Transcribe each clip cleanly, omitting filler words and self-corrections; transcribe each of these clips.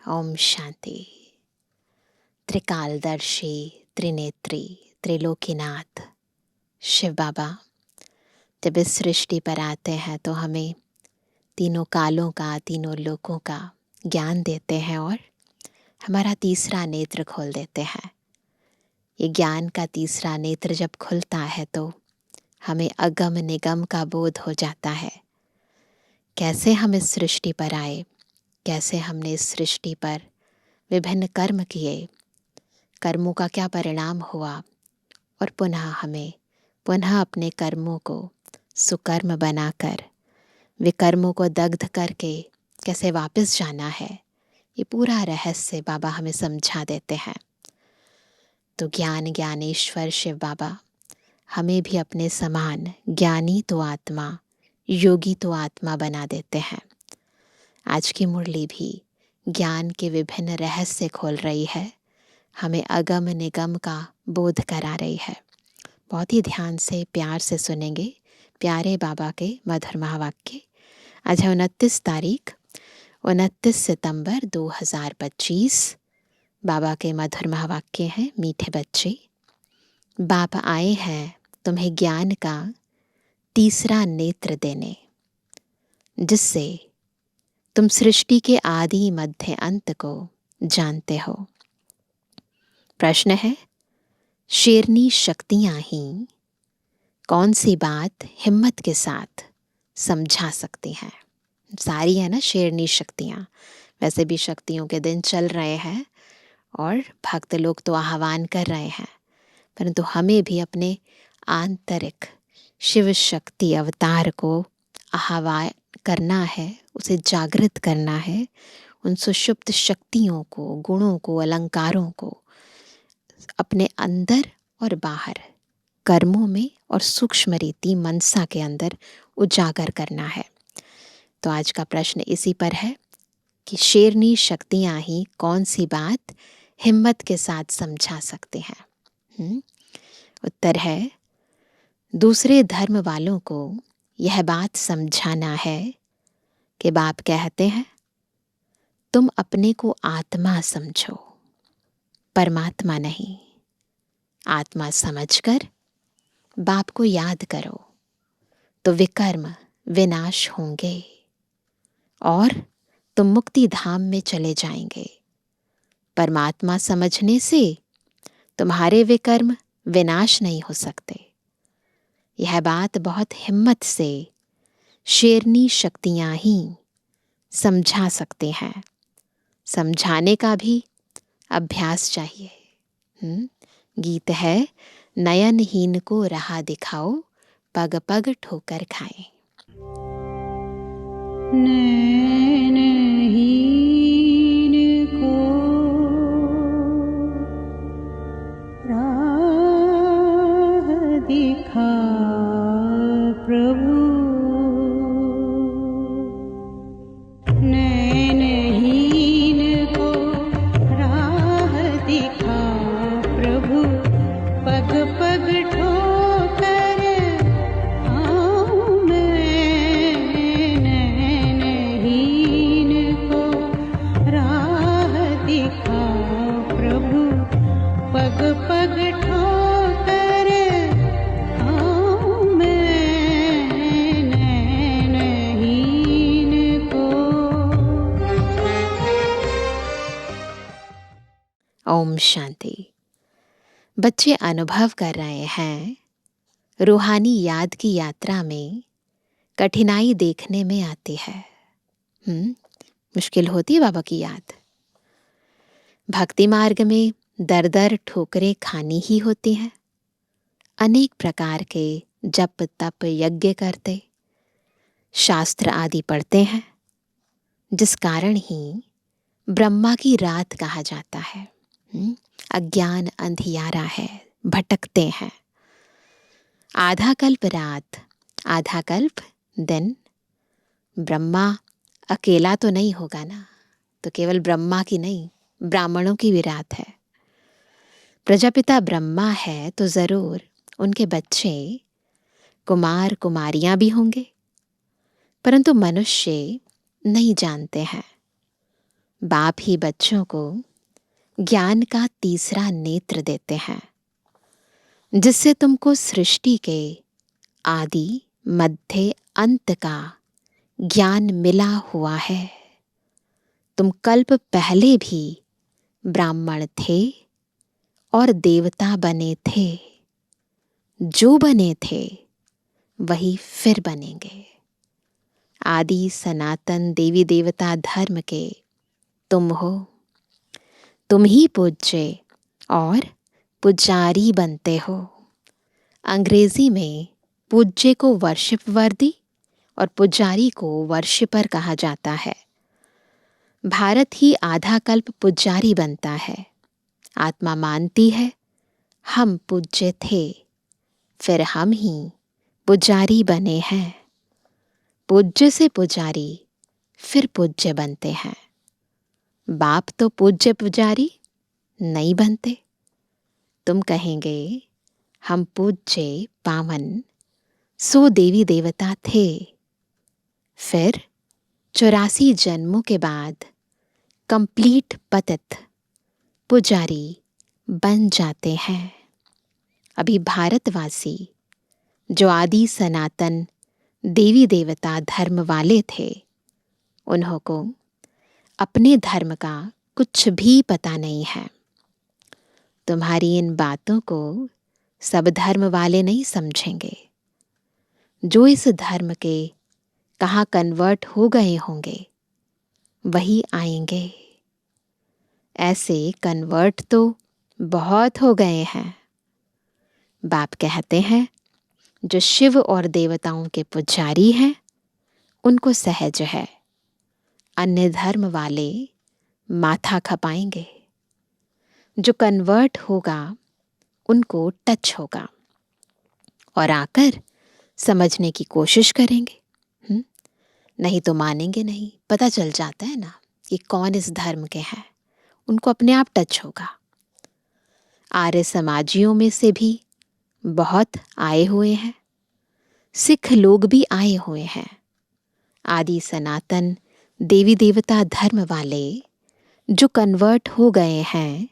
ओम शांति। त्रिकालदर्शी, त्रिनेत्री, त्रिलोकीनाथ शिव बाबा जब इस सृष्टि पर आते हैं तो हमें तीनों कालों का, तीनों लोकों का ज्ञान देते हैं और हमारा तीसरा नेत्र खोल देते हैं। ये ज्ञान का तीसरा नेत्र जब खुलता है तो हमें अगम निगम का बोध हो जाता है। कैसे हम इस सृष्टि पर आए, कैसे हमने इस सृष्टि पर विभिन्न कर्म किए, कर्मों का क्या परिणाम हुआ और पुनः अपने कर्मों को सुकर्म बनाकर विकर्मों को दग्ध करके कैसे वापस जाना है, ये पूरा रहस्य बाबा हमें समझा देते हैं। तो ज्ञानेश्वर शिव बाबा हमें भी अपने समान ज्ञानी तो आत्मा, योगी तो आत्मा बना देते हैं। आज की मुरली भी ज्ञान के विभिन्न रहस्य खोल रही है, हमें अगम निगम का बोध करा रही है। बहुत ही ध्यान से प्यार से सुनेंगे प्यारे बाबा के मधुर महावाक्य। आज है 29 सितंबर 2025। बाबा के मधुर महावाक्य हैं, मीठे बच्चे। बाप आए हैं तुम्हें ज्ञान का तीसरा नेत्र देने, जिससे तुम सृष्टि के आदि मध्य अंत को जानते हो। प्रश्न है, शेरनी शक्तियां ही कौन सी बात हिम्मत के साथ समझा सकती हैं? सारी है ना शेरनी शक्तियां। वैसे भी शक्तियों के दिन चल रहे हैं और भक्त लोग तो आह्वान कर रहे हैं, परंतु हमें भी अपने आंतरिक शिव शक्ति अवतार को आह्वान करना है, उसे जागृत करना है। उन सुषुप्त शक्तियों को, गुणों को, अलंकारों को अपने अंदर और बाहर, कर्मों में और सूक्ष्म रीति मनसा के अंदर उजागर करना है। तो आज का प्रश्न इसी पर है कि शेरनी शक्तियां ही कौन सी बात हिम्मत के साथ समझा सकते हैं? उत्तर है, दूसरे धर्म वालों को यह बात समझाना है कि बाप कहते हैं तुम अपने को आत्मा समझो, परमात्मा नहीं। आत्मा समझकर बाप को याद करो तो विकर्म विनाश होंगे और तुम मुक्ति धाम में चले जाएंगे। परमात्मा समझने से तुम्हारे विकर्म विनाश नहीं हो सकते। यह बात बहुत हिम्मत से शेरनी शक्तियां ही समझा सकते हैं। समझाने का भी अभ्यास चाहिए। गीत है, नयनहीन को राह दिखाओ, पग पग ठोकर खाए। नयनहीन को राह दिखा प्रभु, नयनहीन को राह दिखा प्रभु, पग पग ठोकर खाऊं मैं। नयनहीन को राह दिखा प्रभु, पग पग ठोकर खाऊं मैं। नयनहीन को। ओम शांति। बच्चे अनुभव कर रहे हैं, रूहानी याद की यात्रा में कठिनाई देखने में आती है। मुश्किल होती है बाबा की याद। भक्ति मार्ग में दर दर ठोकरें खानी ही होती हैं। अनेक प्रकार के जप तप यज्ञ करते, शास्त्र आदि पढ़ते हैं, जिस कारण ही ब्रह्मा की रात कहा जाता है। अज्ञान अंधियारा है, भटकते हैं। आधा कल्प रात, आधा कल्प दिन। ब्रह्मा अकेला तो नहीं होगा ना, तो केवल ब्रह्मा की नहीं, ब्राह्मणों की भी रात है। प्रजापिता ब्रह्मा है तो जरूर उनके बच्चे कुमार कुमारियां भी होंगे, परंतु मनुष्य नहीं जानते हैं। बाप ही बच्चों को ज्ञान का तीसरा नेत्र देते हैं, जिससे तुमको सृष्टि के आदि मध्य अंत का ज्ञान मिला हुआ है। तुम कल्प पहले भी ब्राह्मण थे और देवता बने थे। जो बने थे वही फिर बनेंगे। आदि सनातन देवी देवता धर्म के तुम हो। तुम ही पूज्य और पुजारी बनते हो। अंग्रेजी में पूज्य को वर्शिप वर्दी और पुजारी को वर्शिपर कहा जाता है। भारत ही आधा कल्प पुजारी बनता है। आत्मा मानती है हम पूज्य थे, फिर हम ही पुजारी बने हैं। पूज्य से पुजारी फिर पूज्य बनते हैं। बाप तो पूज्य पुजारी नहीं बनते। तुम कहेंगे हम पूज्य पावन सो देवी देवता थे, फिर 84 जन्मों के बाद कंप्लीट पतित पुजारी बन जाते हैं। अभी भारतवासी जो आदि सनातन देवी देवता धर्म वाले थे, उन्हों को अपने धर्म का कुछ भी पता नहीं है। तुम्हारी इन बातों को सब धर्म वाले नहीं समझेंगे। जो इस धर्म के कहाँ कन्वर्ट हो गए होंगे वही आएंगे। ऐसे कन्वर्ट तो बहुत हो गए हैं। बाप कहते हैं जो शिव और देवताओं के पुजारी हैं उनको सहज है। अन्य धर्म वाले माथा खपाएंगे। जो कन्वर्ट होगा उनको टच होगा और आकर समझने की कोशिश करेंगे। नहीं तो मानेंगे नहीं। पता चल जाता है ना कि कौन इस धर्म के हैं, उनको अपने आप टच होगा। आर्य समाजियों में से भी बहुत आए हुए हैं। सिख लोग भी आए हुए हैं। आदि सनातन देवी देवता धर्म वाले जो कन्वर्ट हो गए हैं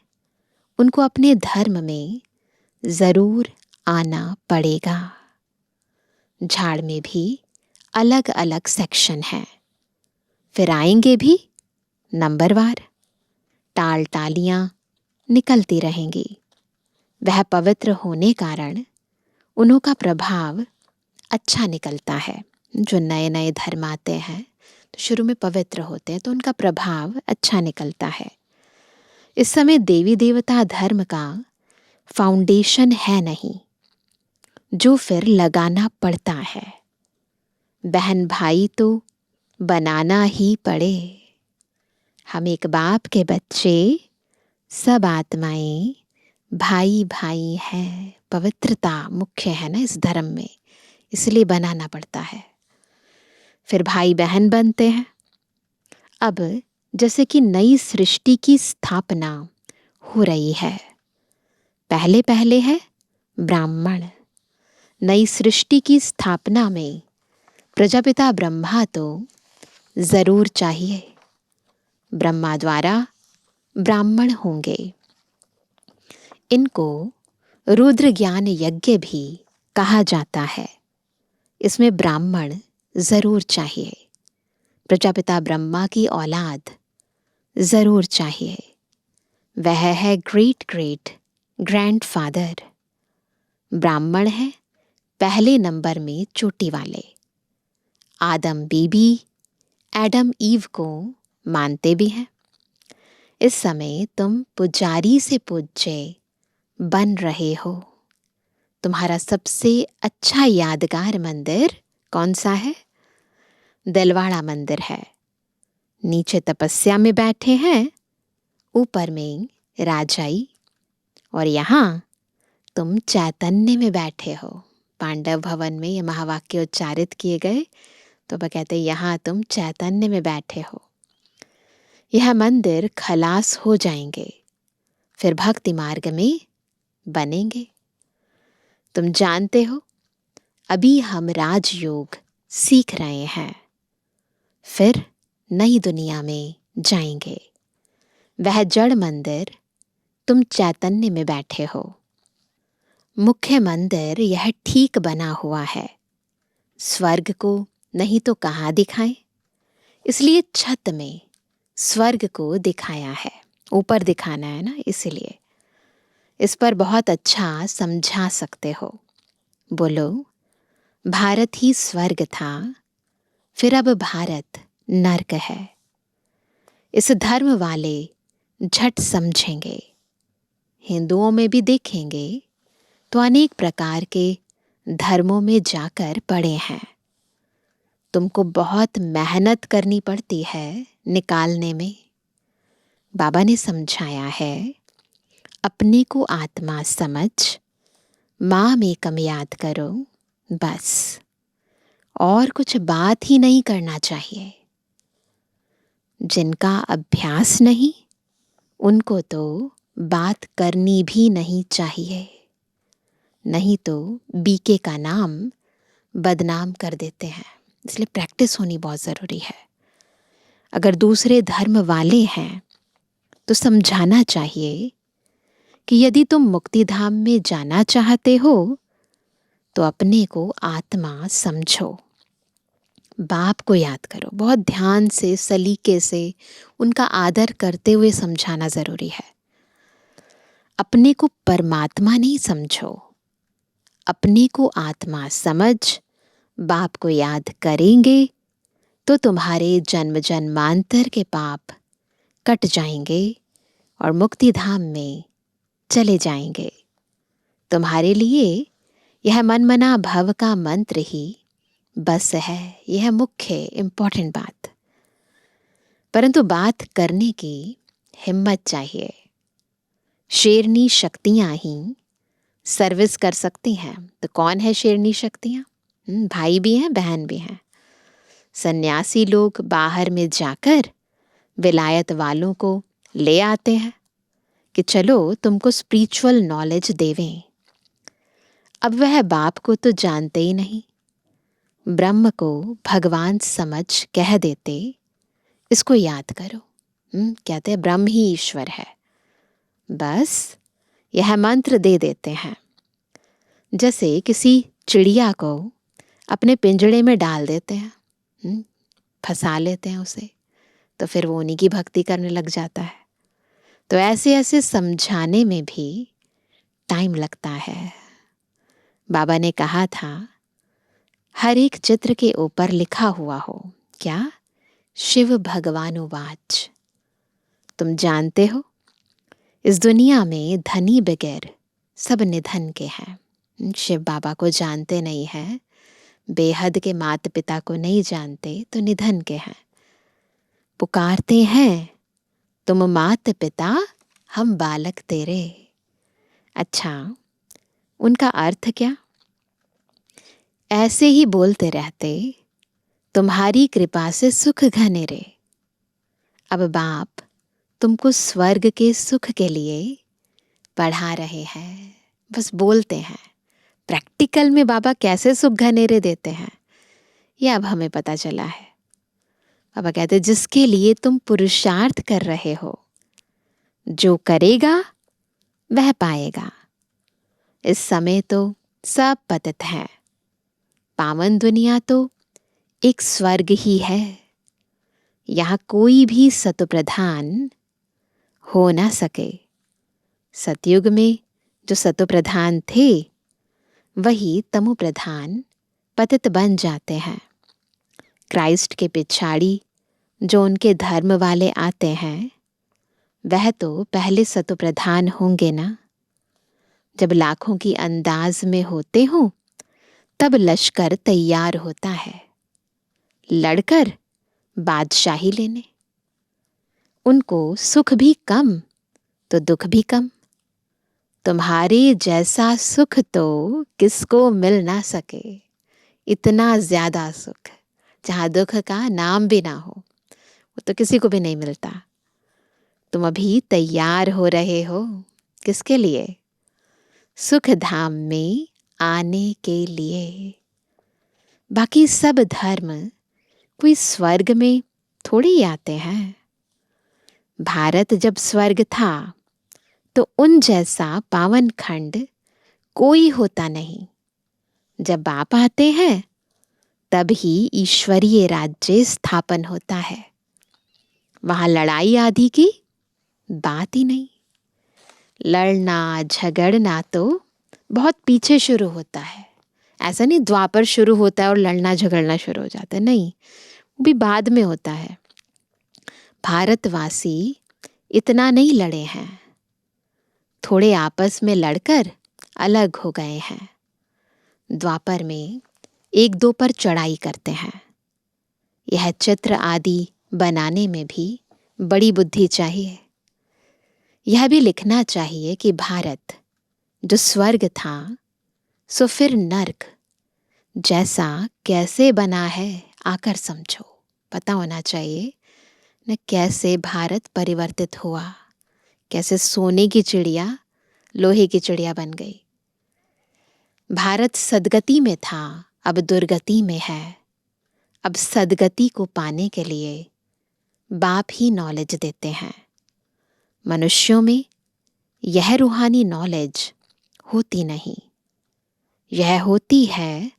उनको अपने धर्म में जरूर आना पड़ेगा। झाड़ में भी अलग अलग सेक्शन हैं, फिर आएंगे भी नंबरवार। टाल टालियां निकलती रहेंगी। वह पवित्र होने कारण उन्हों का प्रभाव अच्छा निकलता है। जो नए नए धर्म आते हैं तो शुरू में पवित्र होते हैं तो उनका प्रभाव अच्छा निकलता है। इस समय देवी देवता धर्म का फाउंडेशन है नहीं, जो फिर लगाना पड़ता है। बहन भाई तो बनाना ही पड़े। हम एक बाप के बच्चे, सब आत्माएं भाई भाई हैं। पवित्रता मुख्य है ना इस धर्म में, इसलिए बनाना पड़ता है। फिर भाई बहन बनते हैं। अब जैसे कि नई सृष्टि की स्थापना हो रही है। पहले पहले है ब्राह्मण। नई सृष्टि की स्थापना में प्रजापिता ब्रह्मा तो जरूर चाहिए। ब्रह्मा द्वारा ब्राह्मण होंगे। इनको रुद्र ज्ञान यज्ञ भी कहा जाता है। इसमें ब्राह्मण जरूर चाहिए। प्रजापिता ब्रह्मा की औलाद जरूर चाहिए। वह है ग्रेट ग्रेट ग्रैंडफादर। ब्राह्मण है पहले नंबर में चोटी वाले। आदम बीबी एडम ईव को मानते भी हैं। इस समय तुम पुजारी से पूज्य बन रहे हो। तुम्हारा सबसे अच्छा यादगार मंदिर कौन सा है? दिलवाड़ा मंदिर है। नीचे तपस्या में बैठे हैं, ऊपर में राजाई, और यहाँ तुम चैतन्य में बैठे हो। पांडव भवन में ये महावाक्य उच्चारित किए गए तो वह कहते यहाँ तुम चैतन्य में बैठे हो। यह मंदिर खलास हो जाएंगे, फिर भक्ति मार्ग में बनेंगे। तुम जानते हो अभी हम राजयोग सीख रहे हैं, फिर नई दुनिया में जाएंगे। वह जड़ मंदिर, तुम चैतन्य में बैठे हो। मुख्य मंदिर यह ठीक बना हुआ है, स्वर्ग को नहीं तो कहाँ दिखाएं, इसलिए छत में स्वर्ग को दिखाया है, ऊपर दिखाना है ना, इसलिए इस पर बहुत अच्छा समझा सकते हो। बोलो, भारत ही स्वर्ग था, फिर अब भारत नर्क है। इस धर्म वाले झट समझेंगे। हिंदुओं में भी देखेंगे तो अनेक प्रकार के धर्मों में जाकर पड़े हैं। तुमको बहुत मेहनत करनी पड़ती है निकालने में। बाबा ने समझाया है, अपने को आत्मा समझ, माम एकम याद करो, बस और कुछ बात ही नहीं करना चाहिए। जिनका अभ्यास नहीं, उनको तो बात करनी भी नहीं चाहिए, नहीं तो बीके का नाम बदनाम कर देते हैं। इसलिए प्रैक्टिस होनी बहुत ज़रूरी है। अगर दूसरे धर्म वाले हैं तो समझाना चाहिए कि यदि तुम मुक्ति धाम में जाना चाहते हो तो अपने को आत्मा समझो, बाप को याद करो। बहुत ध्यान से, सलीके से, उनका आदर करते हुए समझाना ज़रूरी है। अपने को परमात्मा नहीं समझो, अपने को आत्मा समझ, बाप को याद करेंगे तो तुम्हारे जन्म जन्मांतर के पाप कट जाएंगे और मुक्ति धाम में चले जाएंगे। तुम्हारे लिए यह मनमना भव का मंत्र ही बस है, यह मुख्य इम्पोर्टेंट बात। परंतु बात करने की हिम्मत चाहिए। शेरनी शक्तियाँ ही सर्विस कर सकती हैं। तो कौन है शेरनी शक्तियाँ? भाई भी हैं, बहन भी हैं। सन्यासी लोग बाहर में जाकर विलायत वालों को ले आते हैं कि चलो तुमको स्पिरिचुअल नॉलेज देवें। अब वह बाप को तो जानते ही नहीं, ब्रह्म को भगवान समझ कह देते, इसको याद करो। कहते हैं ब्रह्म ही ईश्वर है, बस यह मंत्र दे देते हैं। जैसे किसी चिड़िया को अपने पिंजड़े में डाल देते हैं, फंसा लेते हैं उसे, तो फिर वो उन्हीं की भक्ति करने लग जाता है। तो ऐसे ऐसे समझाने में भी टाइम लगता है। बाबा ने कहा था, हर एक चित्र के ऊपर लिखा हुआ हो, क्या? शिव भगवानुवाच। तुम जानते हो, इस दुनिया में धनी बगैर सब निधन के हैं। शिव बाबा को जानते नहीं हैं, बेहद के माता पिता को नहीं जानते, तो निधन के हैं। पुकारते हैं, तुम माता पिता, हम बालक तेरे। अच्छा, उनका अर्थ क्या? ऐसे ही बोलते रहते, तुम्हारी कृपा से सुख घने रे। अब बाप तुमको स्वर्ग के सुख के लिए पढ़ा रहे हैं, बस बोलते हैं। प्रैक्टिकल में बाबा कैसे सुख घनेरे देते हैं, ये अब हमें पता चला है। बाबा कहते, जिसके लिए तुम पुरुषार्थ कर रहे हो, जो करेगा वह पाएगा। इस समय तो सब पतित है, पावन दुनिया तो एक स्वर्ग ही है। यहाँ कोई भी सतोप्रधान हो ना सके। सतयुग में जो सतोप्रधान थे, वही तमोप्रधान पतित बन जाते हैं। क्राइस्ट के पिछाड़ी जो उनके धर्म वाले आते हैं, वह तो पहले सतोप्रधान होंगे ना। जब लाखों की अंदाज में होते हो, तब लश्कर तैयार होता है लड़कर बादशाही लेने। उनको सुख भी कम तो दुख भी कम। तुम्हारे जैसा सुख तो किसको मिल ना सके। इतना ज्यादा सुख, जहाँ दुख का नाम भी ना हो, वो तो किसी को भी नहीं मिलता। तुम अभी तैयार हो रहे हो, किसके लिए? सुख धाम में आने के लिए। बाकी सब धर्म कोई स्वर्ग में थोड़ी आते हैं। भारत जब स्वर्ग था तो उन जैसा पावन खंड कोई होता नहीं। जब बाप आते हैं तब ही ईश्वरीय राज्य स्थापन होता है। वहां लड़ाई आदि की बात ही नहीं। लड़ना झगड़ना तो बहुत पीछे शुरू होता है। ऐसा नहीं द्वापर शुरू होता है और लड़ना झगड़ना शुरू हो जाता है, नहीं, वो भी बाद में होता है। भारतवासी इतना नहीं लड़े हैं, थोड़े आपस में लड़कर अलग हो गए हैं। द्वापर में एक दो पर चढ़ाई करते हैं। यह चित्र आदि बनाने में भी बड़ी बुद्धि चाहिए। यह भी लिखना चाहिए कि भारत जो स्वर्ग था सो फिर नर्क जैसा कैसे बना है, आकर समझो। पता होना चाहिए न कैसे भारत परिवर्तित हुआ, कैसे सोने की चिड़िया लोहे की चिड़िया बन गई। भारत सदगति में था, अब दुर्गति में है। अब सदगति को पाने के लिए बाप ही नॉलेज देते हैं। मनुष्यों में यह रूहानी नॉलेज होती नहीं, यह होती है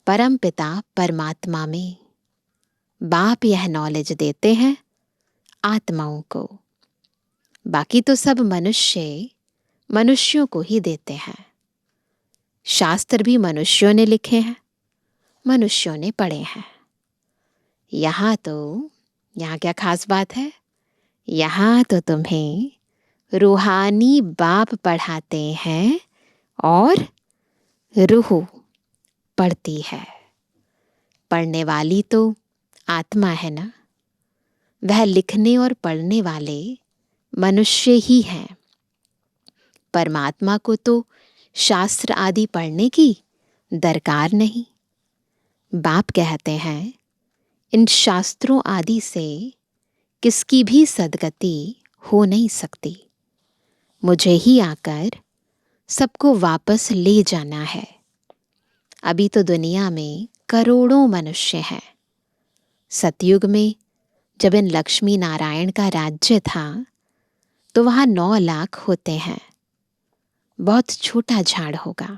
परमपिता परमात्मा में। बाप यह नॉलेज देते हैं आत्माओं को। बाकी तो सब मनुष्यों को ही देते हैं। शास्त्र भी मनुष्यों ने लिखे हैं, मनुष्यों ने पढ़े हैं। यहाँ क्या खास बात है? यहाँ तो तुम्हें रूहानी बाप पढ़ाते हैं और रूह पढ़ती है। पढ़ने वाली तो आत्मा है ना, वह लिखने और पढ़ने वाले मनुष्य ही हैं। परमात्मा को तो शास्त्र आदि पढ़ने की दरकार नहीं। बाप कहते हैं इन शास्त्रों आदि से किसकी भी सदगति हो नहीं सकती। मुझे ही आकर सबको वापस ले जाना है। अभी तो दुनिया में करोड़ों मनुष्य हैं। सतयुग में जब इन लक्ष्मी नारायण का राज्य था तो वहां 9 लाख होते हैं। बहुत छोटा झाड़ होगा।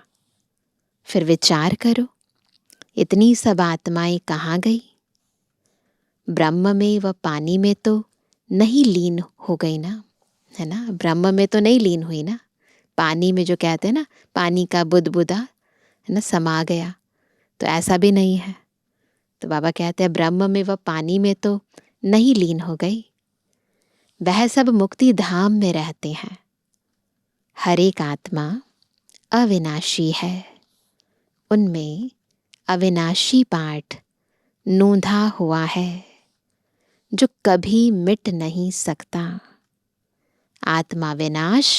फिर विचार करो, इतनी सब आत्माएं कहाँ गई? ब्रह्म में व पानी में तो नहीं लीन हो गई ना, है ना? ब्रह्म में तो नहीं लीन हुई ना। पानी में जो कहते हैं ना, पानी का बुदबुदा है ना समा गया, तो ऐसा भी नहीं है। तो बाबा कहते हैं ब्रह्म में व पानी में तो नहीं लीन हो गई। वह सब मुक्ति धाम में रहते हैं। हर एक आत्मा अविनाशी है, उनमें अविनाशी पाठ नोंधा हुआ है जो कभी मिट नहीं सकता। आत्मा विनाश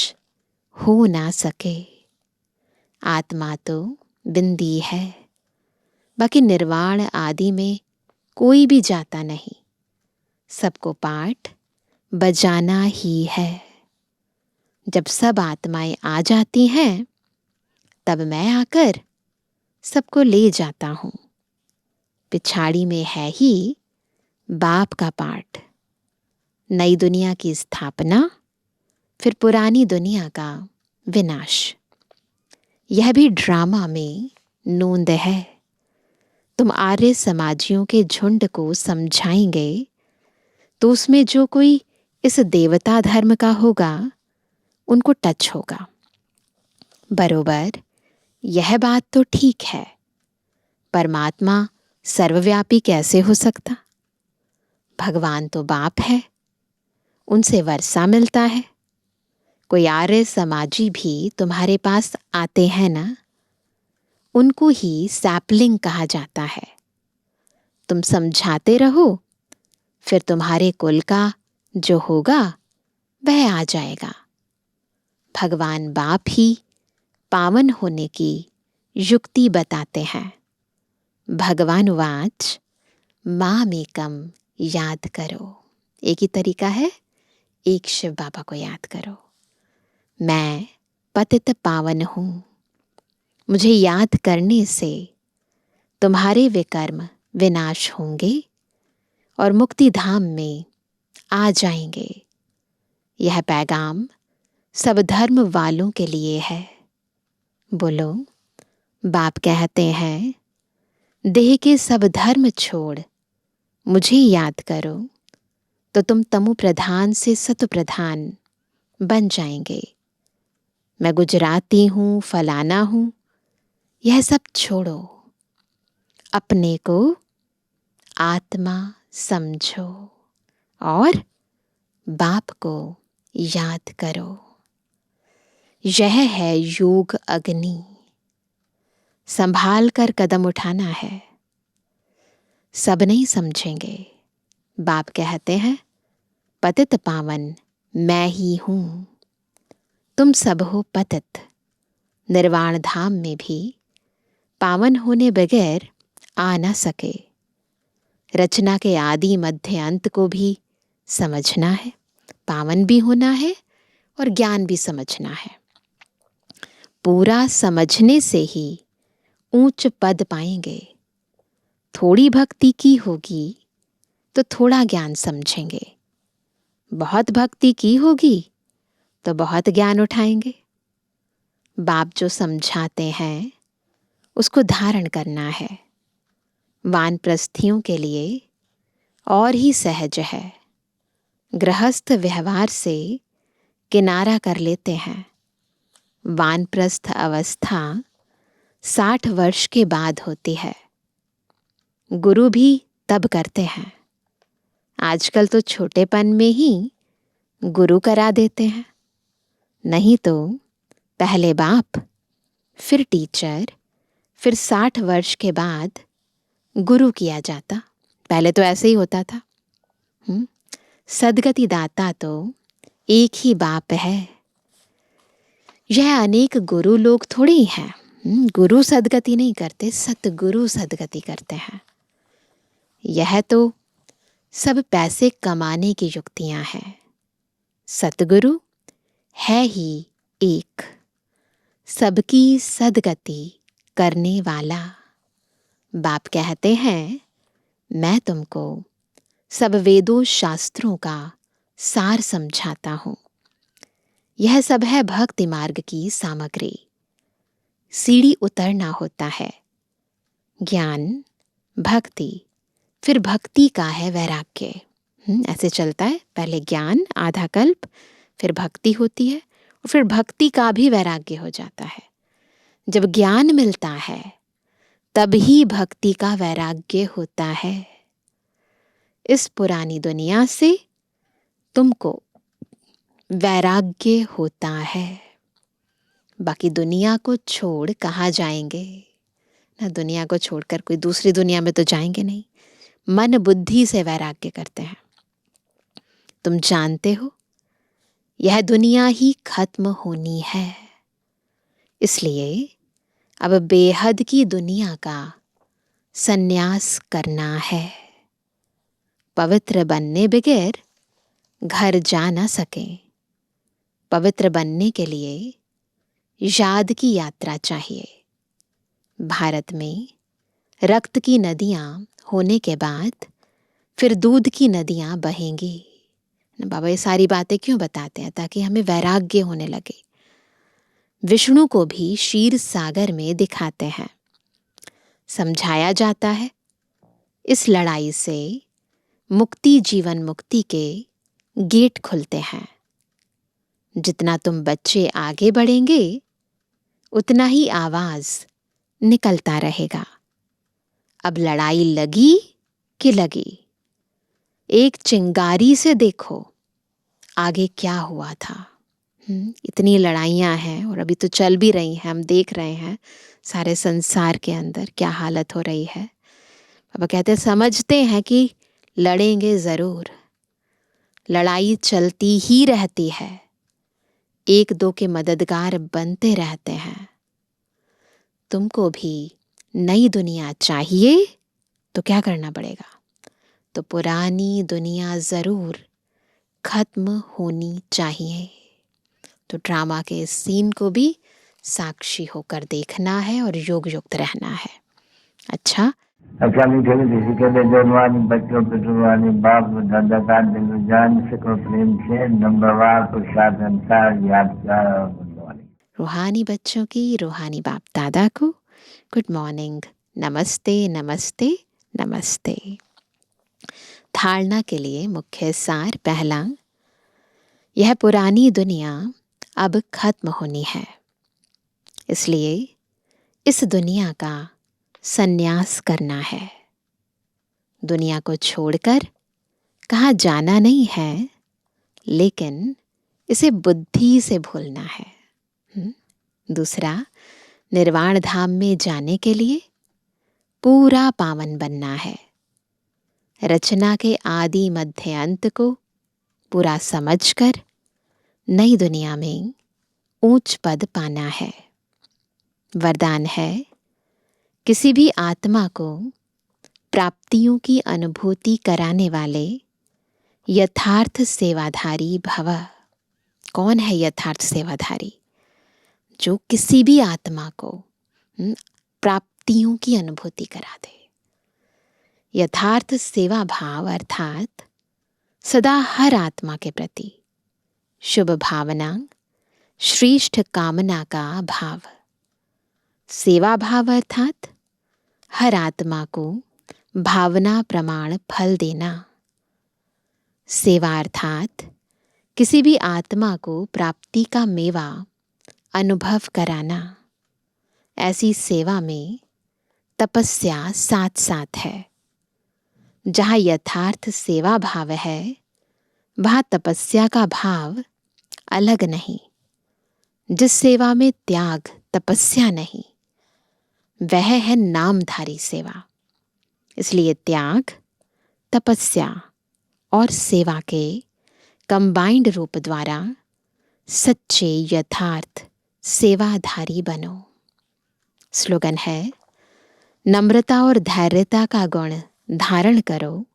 हो ना सके। आत्मा तो बिंदी है, बाकी निर्वाण आदि में कोई भी जाता नहीं। सबको पाठ बजाना ही है। जब सब आत्माएं आ जाती हैं तब मैं आकर सबको ले जाता हूँ। पिछाड़ी में है ही बाप का पाठ। नई दुनिया की स्थापना, फिर पुरानी दुनिया का विनाश। यह भी ड्रामा में नोंद है। तुम आर्य समाजियों के झुंड को समझाएंगे तो उसमें जो कोई इस देवता धर्म का होगा उनको टच होगा। बरोबर, यह बात तो ठीक है। परमात्मा सर्वव्यापी कैसे हो सकता? भगवान तो बाप है, उनसे वर्षा मिलता है। कोई आर्य समाजी भी तुम्हारे पास आते हैं ना, उनको ही सैपलिंग कहा जाता है। तुम समझाते रहो, फिर तुम्हारे कुल का जो होगा वह आ जाएगा। भगवान बाप ही पावन होने की युक्ति बताते हैं। भगवान वाच मामेकम याद करो। एक ही तरीका है, एक शिव बाबा को याद करो। मैं पतित पावन हूँ। मुझे याद करने से तुम्हारे विकर्म विनाश होंगे और मुक्ति धाम में आ जाएंगे। यह पैगाम सब धर्म वालों के लिए है। बोलो, बाप कहते हैं, देह के सब धर्म छोड़ मुझे याद करो तो तुम तमु प्रधान से सतु प्रधान बन जाएंगे। मैं गुजराती हूँ, फलाना हूँ, यह सब छोड़ो। अपने को आत्मा समझो और बाप को याद करो। यह है योग अग्नि। संभाल कर कदम उठाना है। सब नहीं समझेंगे। बाप कहते हैं, पतित पावन मैं ही हूं। तुम सब हो पतित। निर्वाण धाम में भी पावन होने बगैर आ न सके। रचना के आदि मध्य अंत को भी समझना है, पावन भी होना है और ज्ञान भी समझना है। पूरा समझने से ही ऊंच पद पाएंगे। थोड़ी भक्ति की होगी तो थोड़ा ज्ञान समझेंगे। बहुत भक्ति की होगी तो बहुत ज्ञान उठाएंगे। बाप जो समझाते हैं उसको धारण करना है। वानप्रस्थियों के लिए और ही सहज है। गृहस्थ व्यवहार से किनारा कर लेते हैं। वानप्रस्थ अवस्था 60 वर्ष के बाद होती है। गुरु भी तब करते हैं। आजकल तो छोटेपन में ही गुरु करा देते हैं। नहीं तो पहले बाप, फिर टीचर, फिर 60 वर्ष के बाद गुरु किया जाता। पहले तो ऐसे ही होता था। सदगति दाता तो एक ही बाप है। यह अनेक गुरु लोग थोड़ी ही हैं। गुरु सदगति नहीं करते, सतगुरु सदगति करते हैं। यह तो सब पैसे कमाने की युक्तियां हैं। सतगुरु है ही एक, सबकी सदगति करने वाला। बाप कहते हैं, मैं तुमको सब वेदों शास्त्रों का सार समझाता हूं। यह सब है भक्ति मार्ग की सामग्री। सीढ़ी उतरना होता है। ज्ञान, भक्ति, फिर भक्ति का है वैराग्य। ऐसे चलता है। पहले ज्ञान आधा कल्प, फिर भक्ति होती है और फिर भक्ति का भी वैराग्य हो जाता है। जब ज्ञान मिलता है तभी भक्ति का वैराग्य होता है। इस पुरानी दुनिया से तुमको वैराग्य होता है। बाकी दुनिया को छोड़ कहाँ जाएंगे ना। दुनिया को छोड़कर कोई दूसरी दुनिया में तो जाएंगे नहीं। मन बुद्धि से वैराग्य करते हैं। तुम जानते हो यह दुनिया ही खत्म होनी है। इसलिए अब बेहद की दुनिया का संन्यास करना है। पवित्र बनने बगैर घर जा न सके। पवित्र बनने के लिए याद की यात्रा चाहिए। भारत में रक्त की नदियां होने के बाद फिर दूध की नदियां बहेंगी। बाबा ये सारी बातें क्यों बताते हैं? ताकि हमें वैराग्य होने लगे। विष्णु को भी क्षीर सागर में दिखाते हैं। समझाया जाता है इस लड़ाई से मुक्ति, जीवन मुक्ति के गेट खुलते हैं। जितना तुम बच्चे आगे बढ़ेंगे उतना ही आवाज निकलता रहेगा। अब लड़ाई लगी कि लगी, एक चिंगारी से देखो आगे क्या हुआ था। इतनी लड़ाइयाँ हैं और अभी तो चल भी रही हैं। हम देख रहे हैं सारे संसार के अंदर क्या हालत हो रही है। बाबा कहते हैं, समझते हैं कि लड़ेंगे ज़रूर। लड़ाई चलती ही रहती है। एक दो के मददगार बनते रहते हैं। तुमको भी नई दुनिया चाहिए तो क्या करना पड़ेगा? तो पुरानी दुनिया ज़रूर खत्म होनी चाहिए। तो ड्रामा के इस सीन को भी साक्षी होकर देखना है और योग युक्त रहना है। अच्छा, अच्छा मीठे में किसी के लिए जन्मवानी बच्चों पितृवानी बाप दादा का दिल जान सको प्रेम से नंबरवार पुरुषार्थ अनुसार याद कर रूहानी बच्चों की रूहानी बाप दादा को गुड मॉर्निंग, नमस्ते नमस्ते नमस्ते। धारणा के लिए मुख्य सार पहला, यह पुरानी दुनिया अब खत्म होनी है, इसलिए इस दुनिया का संन्यास करना है। दुनिया को छोड़कर कहाँ जाना नहीं है, लेकिन इसे बुद्धि से भूलना है। दूसरा, निर्वाण धाम में जाने के लिए पूरा पावन बनना है। रचना के आदि मध्य अंत को पूरा समझकर नई दुनिया में ऊंच पद पाना है। वरदान है, किसी भी आत्मा को प्राप्तियों की अनुभूति कराने वाले यथार्थ सेवाधारी भव। कौन है यथार्थ सेवाधारी? जो किसी भी आत्मा को प्राप्तियों की अनुभूति करा दे। यथार्थ सेवा भाव अर्थात सदा हर आत्मा के प्रति शुभ भावना, श्रेष्ठ कामना का भाव। सेवा भाव अर्थात हर आत्मा को भावना प्रमाण फल देना। सेवा अर्थात किसी भी आत्मा को प्राप्ति का मेवा अनुभव कराना। ऐसी सेवा में तपस्या साथ साथ है। जहाँ यथार्थ सेवा भाव है, वहाँ तपस्या का भाव अलग नहीं। जिस सेवा में त्याग तपस्या नहीं, वह है नामधारी सेवा। इसलिए त्याग, तपस्या और सेवा के कंबाइंड रूप द्वारा सच्चे यथार्थ सेवाधारी बनो। स्लोगन है, नम्रता और धैर्यता का गुण धारण करो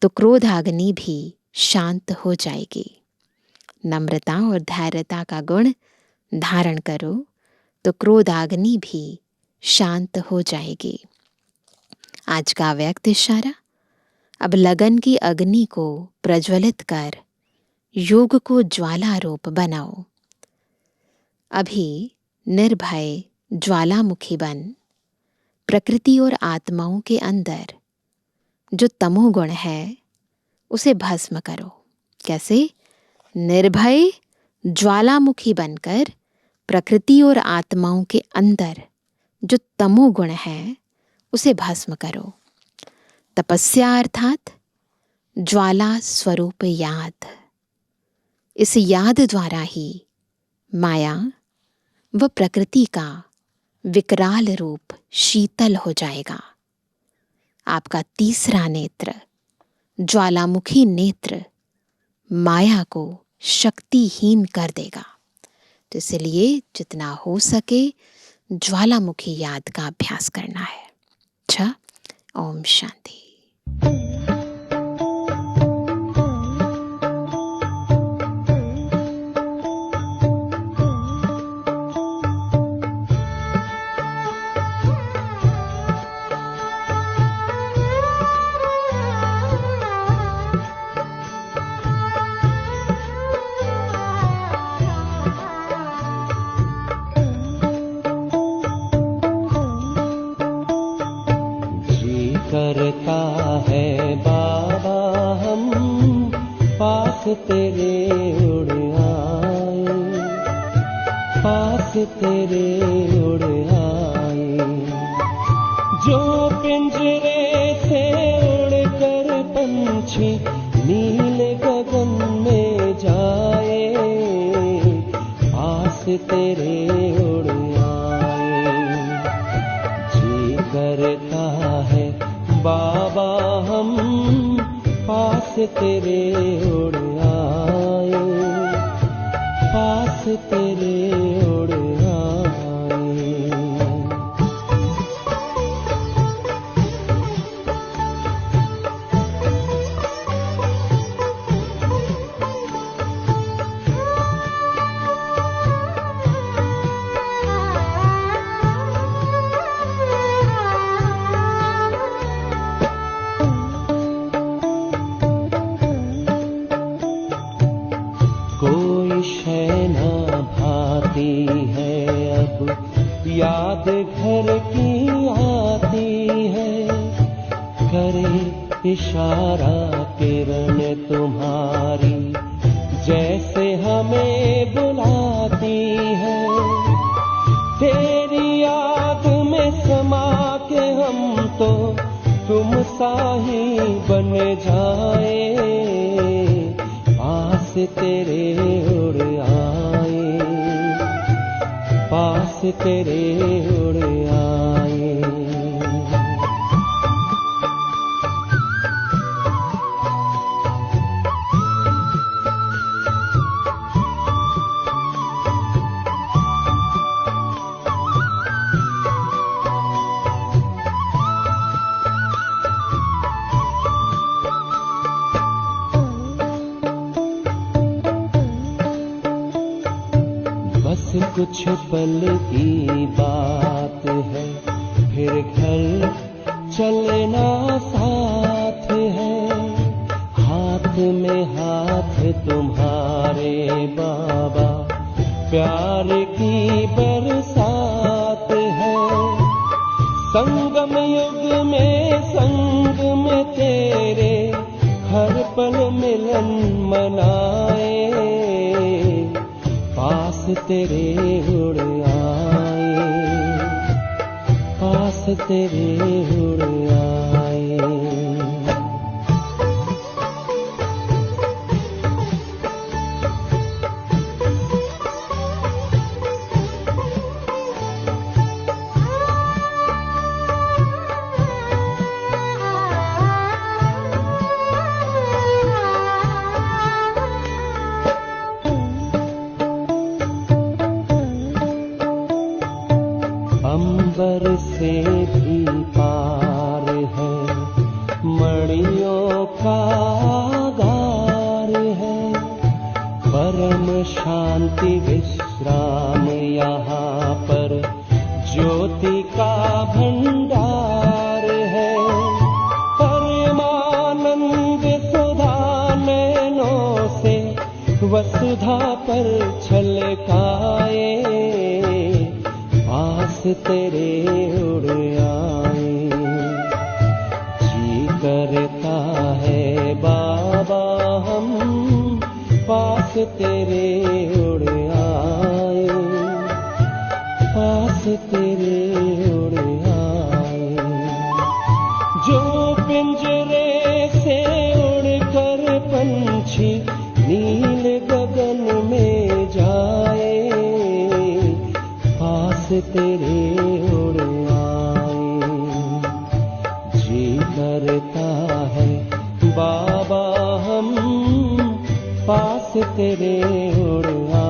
तो क्रोधाग्नि भी शांत हो जाएगी। नम्रता और धैर्यता का गुण धारण करो तो क्रोधाग्नि भी शांत हो जाएगी। आज का व्यक्त इशारा, अब लगन की अग्नि को प्रज्वलित कर योग को ज्वाला रूप बनाओ। अभी निर्भय ज्वालामुखी बन प्रकृति और आत्माओं के अंदर जो तमोगुण है उसे भस्म करो। कैसे? निर्भय ज्वालामुखी बनकर प्रकृति और आत्माओं के अंदर जो तमोगुण है उसे भस्म करो। तपस्या अर्थात ज्वाला स्वरूप याद। इस याद द्वारा ही माया व प्रकृति का विकराल रूप शीतल हो जाएगा। आपका तीसरा नेत्र, ज्वालामुखी नेत्र, माया को शक्तिहीन कर देगा। तो इसलिए जितना हो सके ज्वालामुखी याद का अभ्यास करना है। अच्छा, ओम शांति। करता है बाबा हम पास तेरे उड़ आए, पास तेरे उड़ आए। जो पिंजरे से उड़कर पंछी नीले गगन में जाए, पास तेरे उड़ आए। जी करता है बाबा हम पास तेरे उड़ आए, पास तेरे उड़ आए। आती है अब याद घर की आती है, करे इशारा किरण तुम्हारी जैसे हमें बुलाती है। तेरी याद में समा के हम तो तुम सा ही बन जाए, पास तेरे उड़ आए, पास तेरे उड़ आए। कुछ पल की बात है, फिर घर चलना साथ है। हाथ में हाथ तुम्हारे बाबा, प्यार की बरसात है। संगम युग में संग में तेरे हर पल मिलन मनाए, पास तेरे उड़ आए, पास तेरे उड़ आए। अंबर से भी पार है, मणियों का गार है। परम शांति विश्राम यहाँ पर, ज्योति का भंडार है। परमानंद सुधा नैनों से वसुधा पर छलकाए, पास तेरे उड़ आए। जी करता है बाबा हम पास तेरे उड़ आए, पास तेरे उड़ आए। जो पिंजरे से उड़कर पंछी नील गगन में जाए, पास तेरे उड़ आए। जी करता है बाबा हम पास तेरे उड़ आए।